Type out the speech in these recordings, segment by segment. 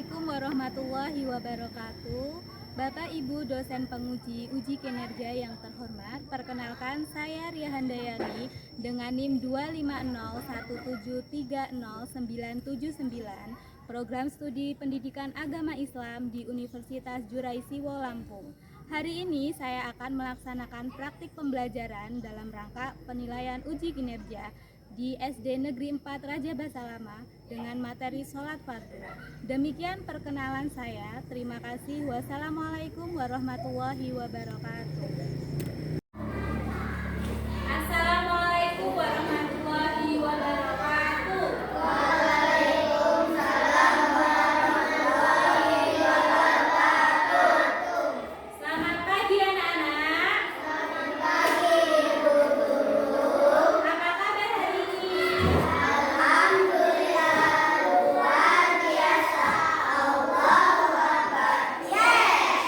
Assalamualaikum warahmatullahi wabarakatuh. Bapak Ibu dosen penguji uji kinerja yang terhormat, perkenalkan saya Ria Handayani dengan NIM 25017309979, Program Studi Pendidikan Agama Islam di Universitas Juraisiwo Lampung. Hari ini saya akan melaksanakan praktik pembelajaran dalam rangka penilaian uji kinerja di SD Negeri 4 Raja Basalama dengan materi sholat fardu. Demikian perkenalan saya. Terima kasih. Wassalamualaikum warahmatullahi wabarakatuh. Assalamualaikum warahmatullahi wabarakatuh. Waalaikumsalam warahmatullahi wabarakatuh. Selamat pagi anak-anak. Selamat pagi Ibu Guru. Apa kabar hari ini? Alhamdulillah luar biasa. Allahu Akbar. Yes.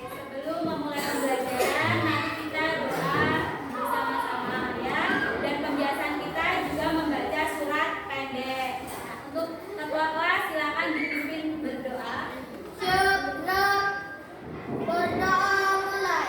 Sebelum memulai pembelajaran, mari kita doa bersama-sama ya. Dan kebiasaan kita juga membaca surat pendek. Nah, untuk ketua kelas silakan dipimpin berdoa. Sebelum berdoa mulai.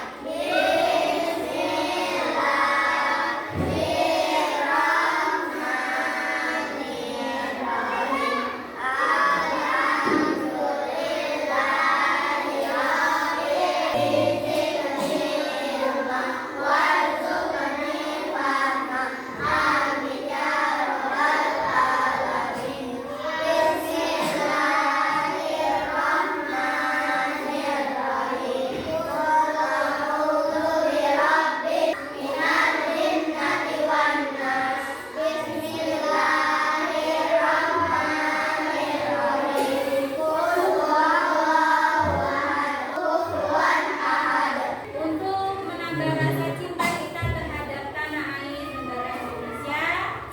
Untuk menambah rasa cinta kita terhadap tanah air negara Indonesia,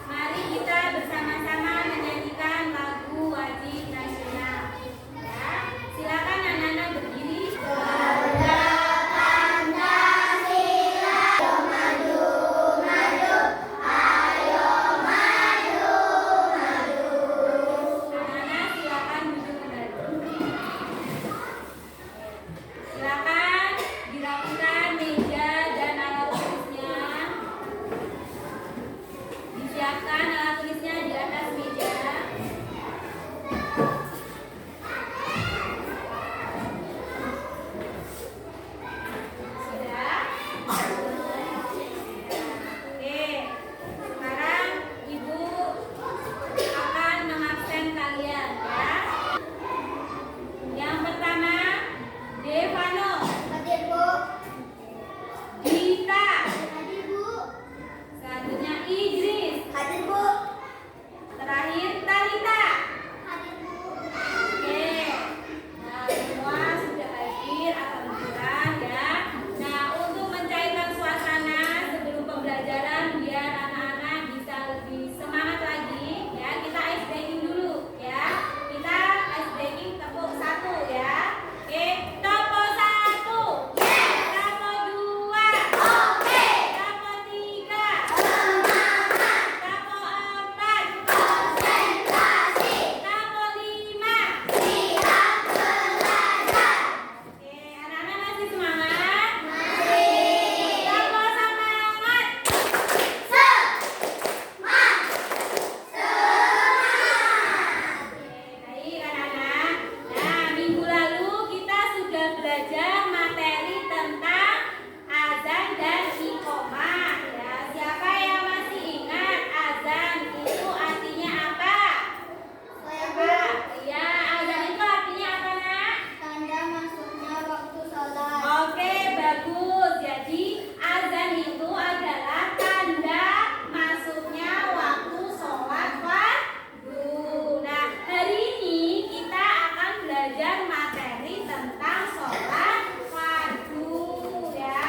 mari kita bersama-sama menyanyikan lagu wajib nasional. Ya, silakan anak-anak berdiri. Anak-anak silakan duduk kembali. Silakan dirapikan meja dan alat tulisnya. Disiapkan alat tulisnya di atas meja. Sudah? Oke. Sekarang Ibu akan mengabsen kalian ya. Yang pertama, Devano, Hadir Bu. Dita, Hadir Bu. selanjutnya Idris, Hadir Bu. terakhir Talita. Hadir Bu. Oke, nah semua sudah hadir, alhamdulillah ya. Nah, untuk mencairkan suasana sebelum pembelajaran biar anak-anak bisa lebih semangat lagi ya, kita ice breaking dulu ya. Kita ice breaking tepuk 1 ya. Oke, tepuk 1. Tepuk 2. Oke. Tepuk 3. Semangat. Tepuk 4. Konsentrasi. Tepuk 5. Siap belajar. Oke, anak-anak masih semangat? Masih. Tepuk semangat. Semangat. Baik anak-anak. Nah, minggu lalu kita sudah belajar materi tentang azan dan iqomah ya. Siapa yang masih ingat azan itu artinya apa? Apa? Ya, azan itu artinya apa, Nak? Tanda masuknya waktu sholat. Oke, bagus. Jadi azan itu adalah tanda masuknya waktu sholat fardu. Nah, hari ini kita akan belajar materi tentang sholat fardu ya.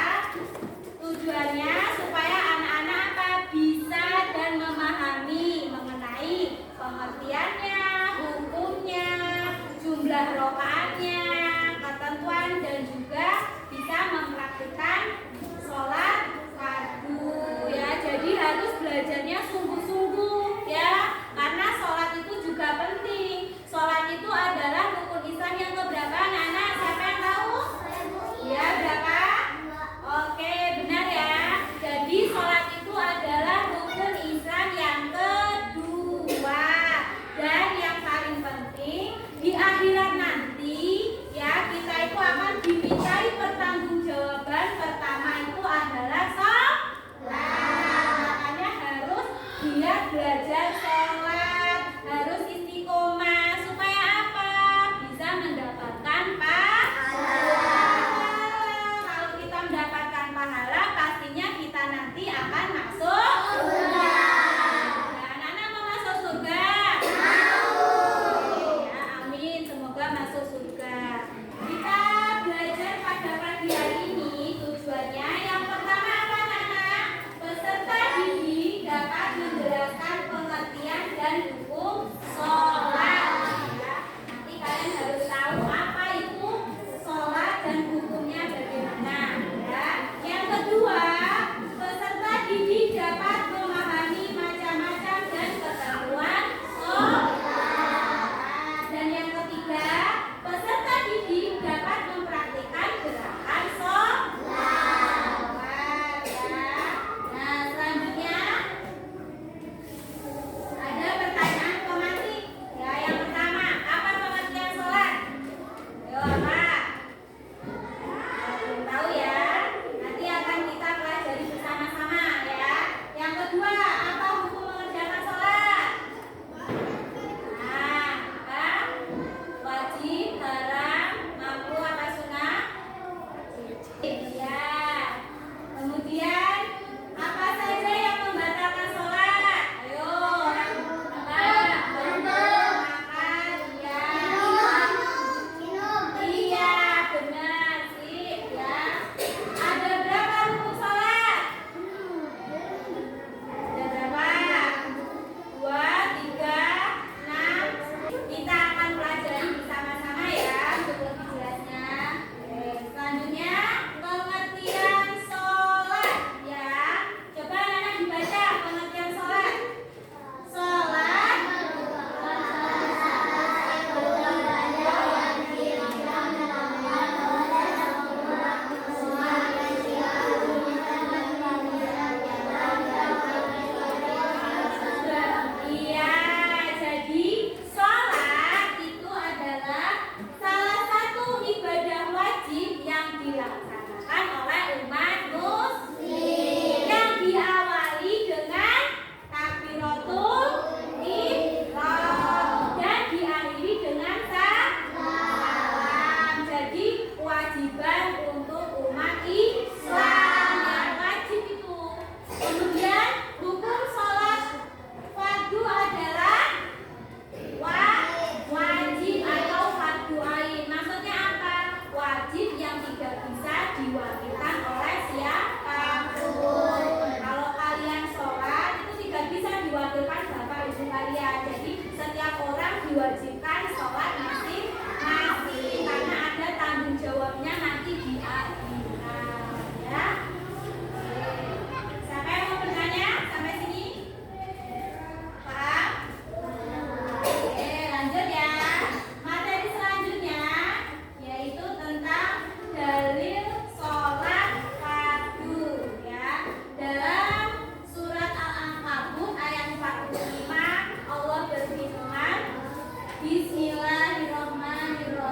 Tujuannya supaya anak-anak apa? Bisa dan memahami mengenai pengertiannya, hukumnya, jumlah rokaatnya, ketentuan dan juga bisa mempraktikkan sholat fardu ya. Jadi harus belajarnya sungguh-sungguh ya, karena sholat itu juga penting. Sholat itu adalah rukun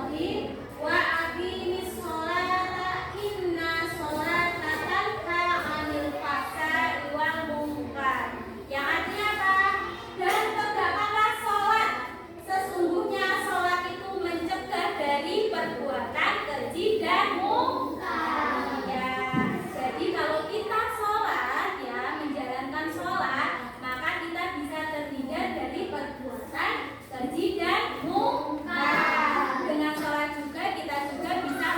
Astagfirullahaladzim. Wa aqimis sholata inna sholata tanha 'anil fahsya'i wal munkar. Yang artinya apa? Dan tegakkanlah sholat. Sesungguhnya sholat itu mencegah dari perbuatan keji dan mungkar. Ya, jadi kalau kita sholat ya menjalankan sholat, maka kita bisa terhindar dari perbuatan keji dan mungkar. Dengan sholat juga kita juga bisa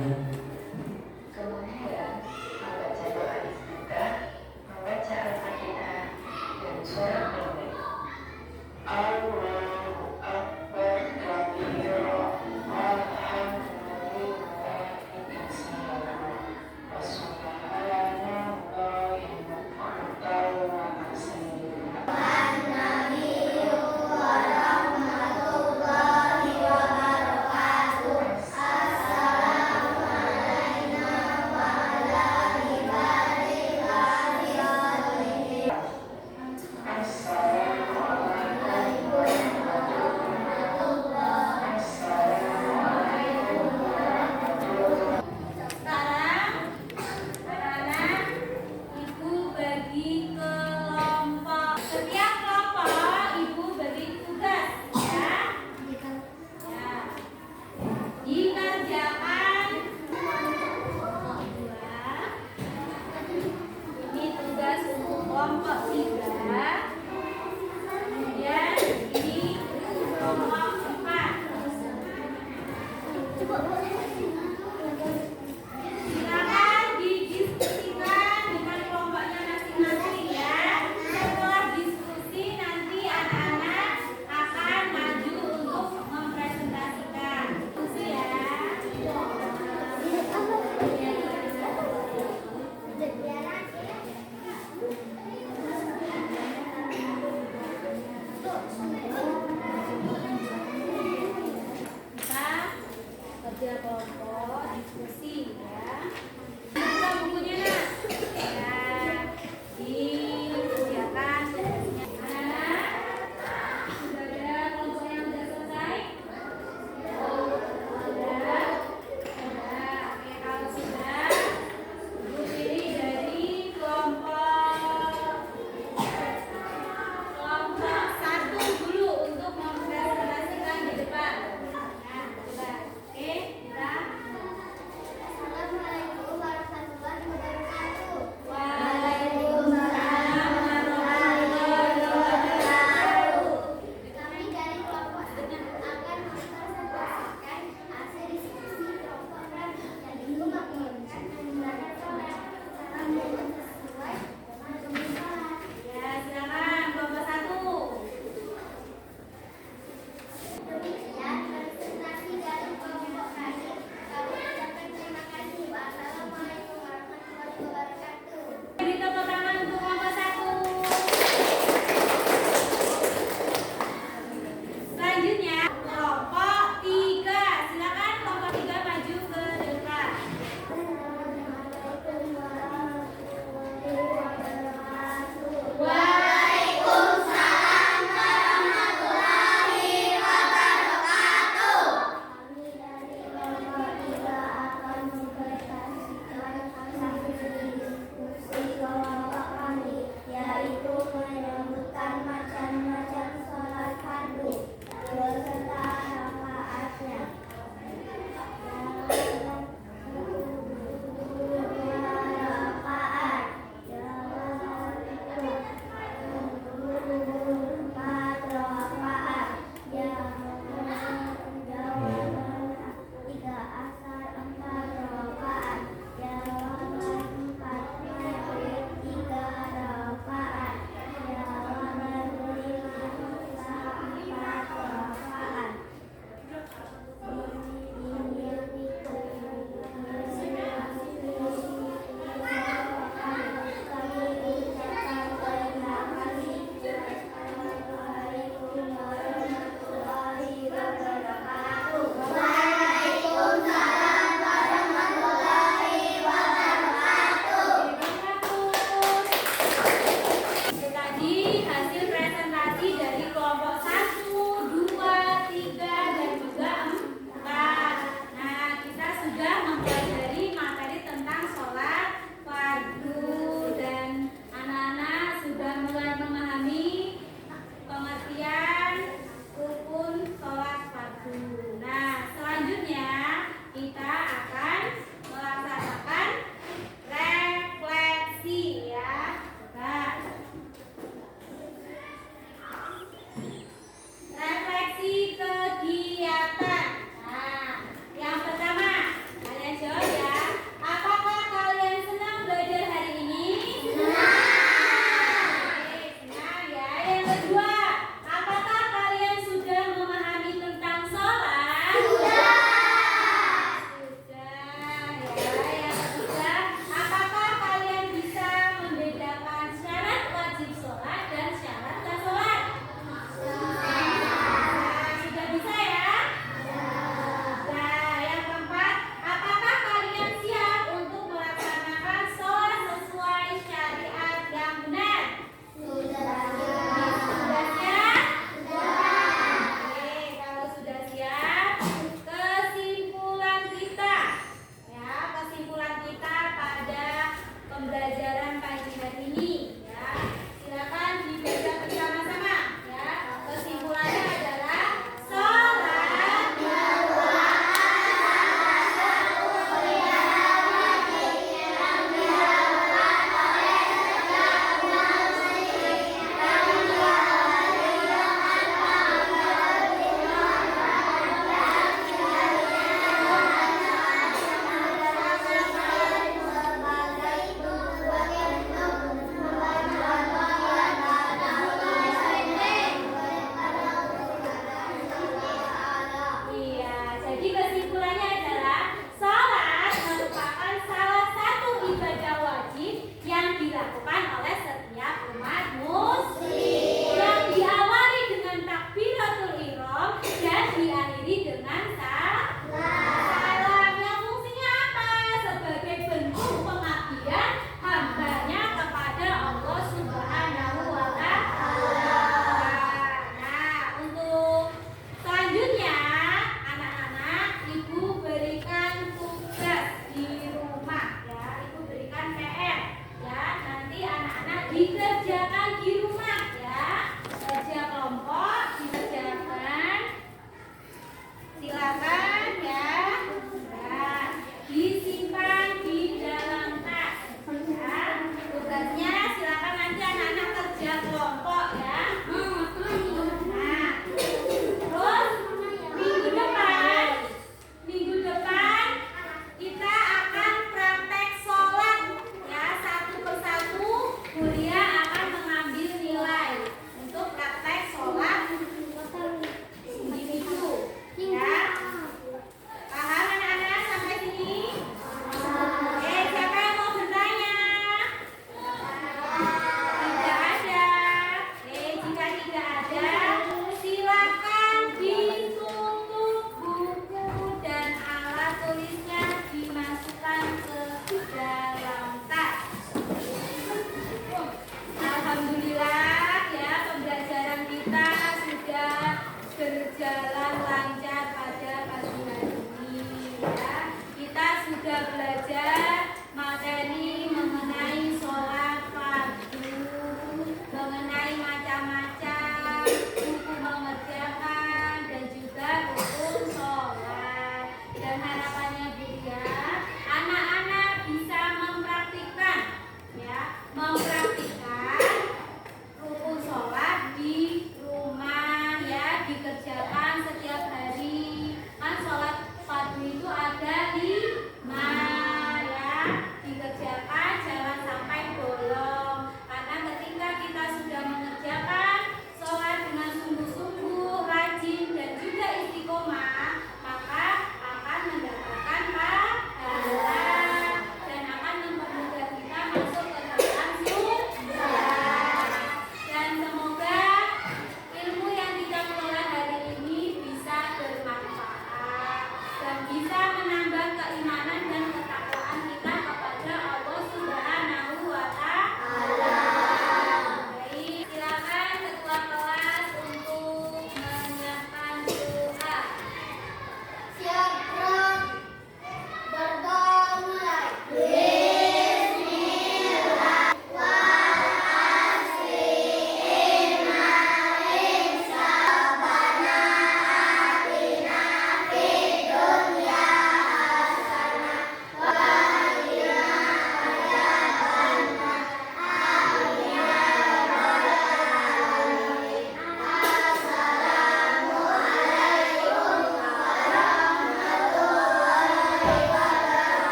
Kemudian membaca doa istiftah, membaca Al-Fatihah dan surat pendek. Allahu Akbar kabira, alhamdulillahi katsira, wa subhanallahi bukratan wa asila. Warahmatullahi wabarakatuh. Assalamu alaikum warahmatullahi wabarakatuh. Sekarang anak-anak ibu bagi kelompok. Setiap kelompok ibu bagi tugas ya. Ya. Dikerjakan dua. Ini tugas untuk kelompok 3. Kemudian ini kelompok 4. Silakan didiskusikan dengan kelompoknya masing-masing ya. Setelah diskusi nanti anak-anak akan maju untuk mempresentasikan. Diskusi ya. Kita kerja kelompok diskusi ya. Buka bukunya nak. Ya, dikerjakan tugasnya. Anak-anak, sudah ada kelompok yang sudah selesai? Sudah. Oke, kalau sudah, ibu pilih dari kelompok 1 dulu untuk mempresentasikan di depan. Nah, coba. Oke, kita. Assalamualaikum warahmatullahi wabarakatuh. Waalaikumsalam warahmatullahi wabarakatuh. Kami dari kelompok akan mempresentasikan hasil diskusi kelompok kami dan itu menginginkan menggunakan format secara sesuai dengan kebutuhan. Ya, silakan kelompok 1. Demikian presentasi dari kelompok kami. Kami ucapkan terima kasih. Wassalamualaikum warahmatullahi wabarakatuh. Beri tepuk tangan untuk kelompok 1. Selanjutnya